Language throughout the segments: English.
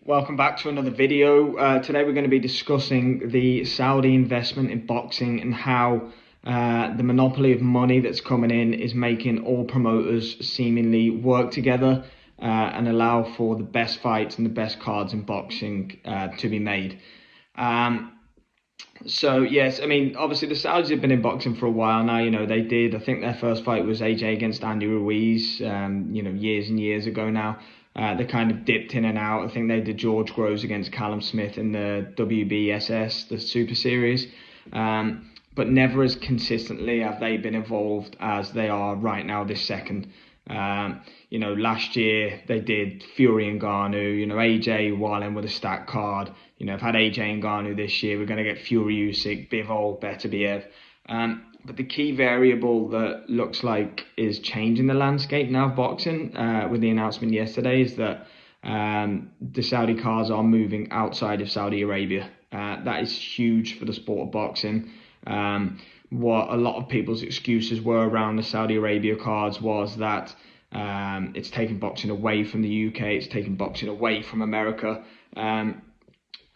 Welcome back to another video. Today we're going to be discussing the Saudi investment in boxing and how the monopoly of money that's coming in is making all promoters seemingly work together and allow for the best fights and the best cards in boxing to be made. So yes, I mean, obviously the Saudis have been in boxing for a while now. They did. I think their first fight was AJ against Andy Ruiz. Years and years ago now. They kind of dipped in and out. I think they did George Groves against Callum Smith in the WBSS, the Super Series. But never as consistently have they been involved as they are right now this second. Last year they did Fury and Ngannou. AJ Wallin with a stacked card. I've had AJ and Ngannou this year. We're going to get Fury, Usyk, Bivol, Beterbiev. But the key variable that looks like is changing the landscape now of boxing with the announcement yesterday is that the Saudi cards are moving outside of Saudi Arabia. That is huge for the sport of boxing. What a lot of people's excuses were around the Saudi Arabia cards was that it's taking boxing away from the UK, it's taking boxing away from America.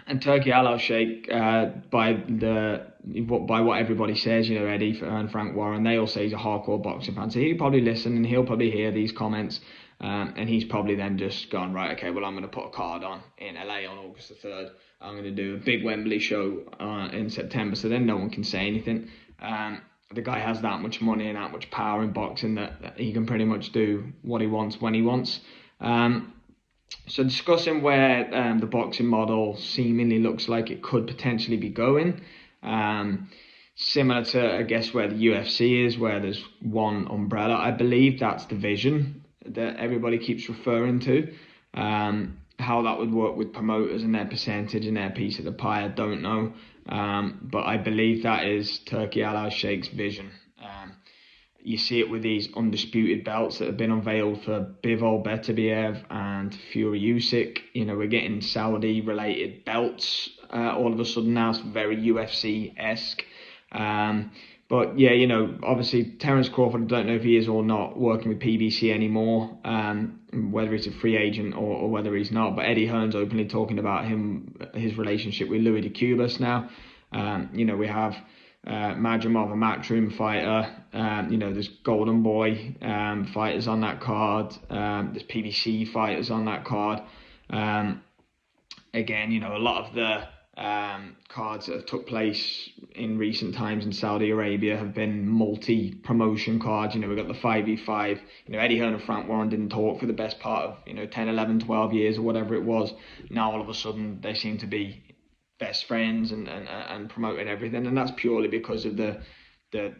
And Turkey Al Sheikh, by what everybody says, Eddie and Frank Warren, they all say he's a hardcore boxing fan. So he'll probably listen and he'll probably hear these comments. And he's probably then just gone, right, okay, well, I'm going to put a card on in LA on August the 3rd. I'm going to do a big Wembley show in September. So then no one can say anything. The guy has that much money and that much power in boxing that he can pretty much do what he wants when he wants. So discussing where the boxing model seemingly looks like it could potentially be going, similar to, I guess, where the UFC is, where there's one umbrella. I believe that's the vision that everybody keeps referring to. How that would work with promoters and their percentage and their piece of the pie, I don't know. But I believe that is Turkey Al Sheikh's vision. You see it with these undisputed belts that have been unveiled for Bivol, Beterbiev and Fury Usyk. We're getting Saudi-related belts all of a sudden now. It's very UFC-esque. But yeah, obviously Terence Crawford, I don't know if he is or not working with PBC anymore, whether he's a free agent or whether he's not. But Eddie Hearn's openly talking about his relationship with Louis DeCubas now. We have Majumov, a Matchroom fighter. There's Golden Boy fighters on that card. There's PBC fighters on that card. Again, a lot of the cards that have took place in recent times in Saudi Arabia have been multi-promotion cards. We've got the 5v5. Eddie Hearn and Frank Warren didn't talk for the best part of 10, 11, 12 years or whatever it was. Now all of a sudden they seem to be best friends and promoting everything, and that's purely because of the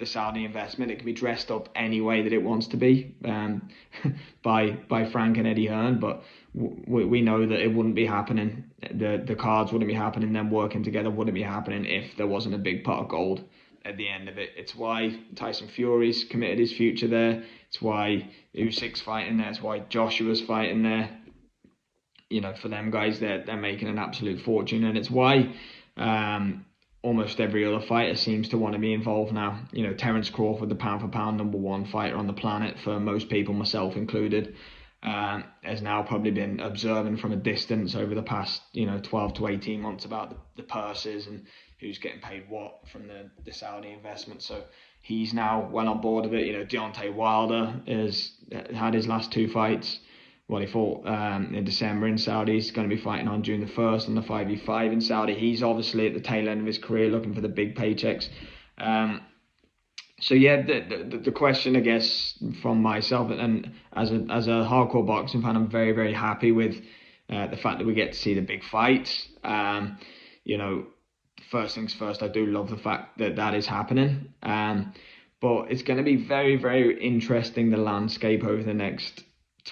Saudi investment. It can be dressed up any way that it wants to be by Frank and Eddie Hearn, but we know that it wouldn't be happening. The cards wouldn't be happening. Them working together wouldn't be happening if there wasn't a big pot of gold at the end of it. It's why Tyson Fury's committed his future there. It's why Usyk's fighting there. It's why Joshua's fighting there. For them guys, they're making an absolute fortune, and it's why almost every other fighter seems to want to be involved now. Terence Crawford, the pound for pound #1 fighter on the planet for most people, myself included, has now probably been observing from a distance over the past 12 to 18 months about the purses and who's getting paid what from the Saudi investment. So he's now well on board of it. Deontay Wilder has had his last 2 fights. Well, he fought in December in Saudi. He's going to be fighting on June the 1st on the 5v5 in Saudi. He's obviously at the tail end of his career looking for the big paychecks. So yeah, the question, I guess, from myself and as a hardcore boxing fan, I'm very, very happy with the fact that we get to see the big fights. First things first, I do love the fact that is happening. But it's going to be very, very interesting, the landscape over the next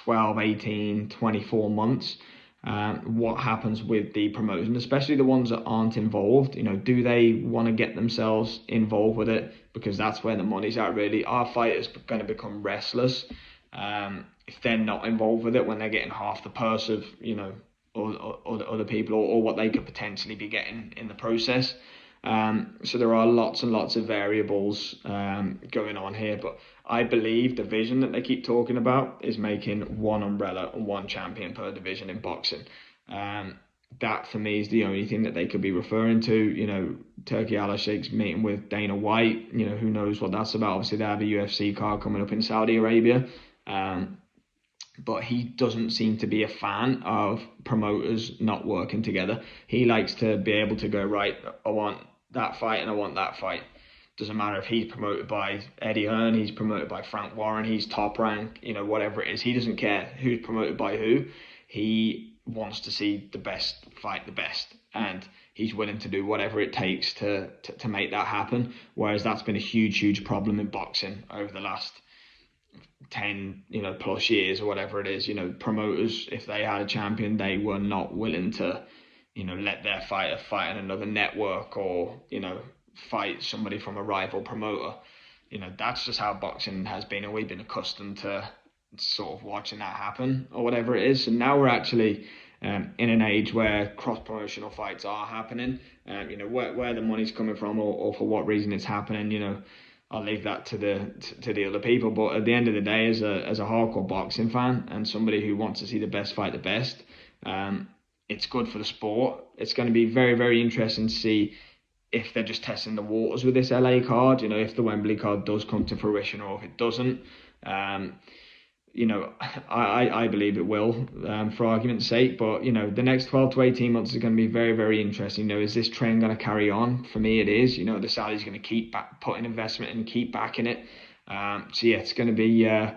12, 18, 24 months, what happens with the promoters, and especially the ones that aren't involved. Do they want to get themselves involved with it? Because that's where the money's at, really. Are fighters going to become restless if they're not involved with it, when they're getting half the purse of, other people or what they could potentially be getting in the process? So there are lots and lots of variables going on here, but I believe the vision that they keep talking about is making one umbrella and one champion per division in boxing. That for me is the only thing that they could be referring to. Turkey Al-Sheikh's meeting with Dana White. Who knows what that's about. Obviously, they have a UFC card coming up in Saudi Arabia. But he doesn't seem to be a fan of promoters not working together. He likes to be able to go, right, I want that fight and I want that fight. Doesn't matter if he's promoted by Eddie Hearn, he's promoted by Frank Warren, he's Top Rank, whatever it is. He doesn't care who's promoted by who. He wants to see the best fight the best. And he's willing to do whatever it takes to make that happen. Whereas that's been a huge problem in boxing over the last 10 plus years or whatever it is. Promoters, if they had a champion, they were not willing to let their fighter fight on another network, or fight somebody from a rival promoter. That's just how boxing has been, and we've been accustomed to sort of watching that happen or whatever it is. And now we're actually in an age where cross-promotional fights are happening. Where the money's coming from, or for what reason it's happening, I'll leave that to the other people. But at the end of the day, as a hardcore boxing fan and somebody who wants to see the best fight the best, it's good for the sport. It's going to be very, very interesting to see if they're just testing the waters with this LA card, if the Wembley card does come to fruition or if it doesn't. I believe it will, for argument's sake. But, the next 12 to 18 months is going to be very, very interesting. Is this trend going to carry on? For me, it is. The Saudis going to keep putting investment and keep backing it. So, yeah, it's going to be a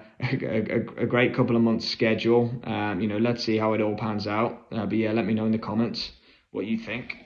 great couple of months schedule. Let's see how it all pans out. But, yeah, let me know in the comments what you think.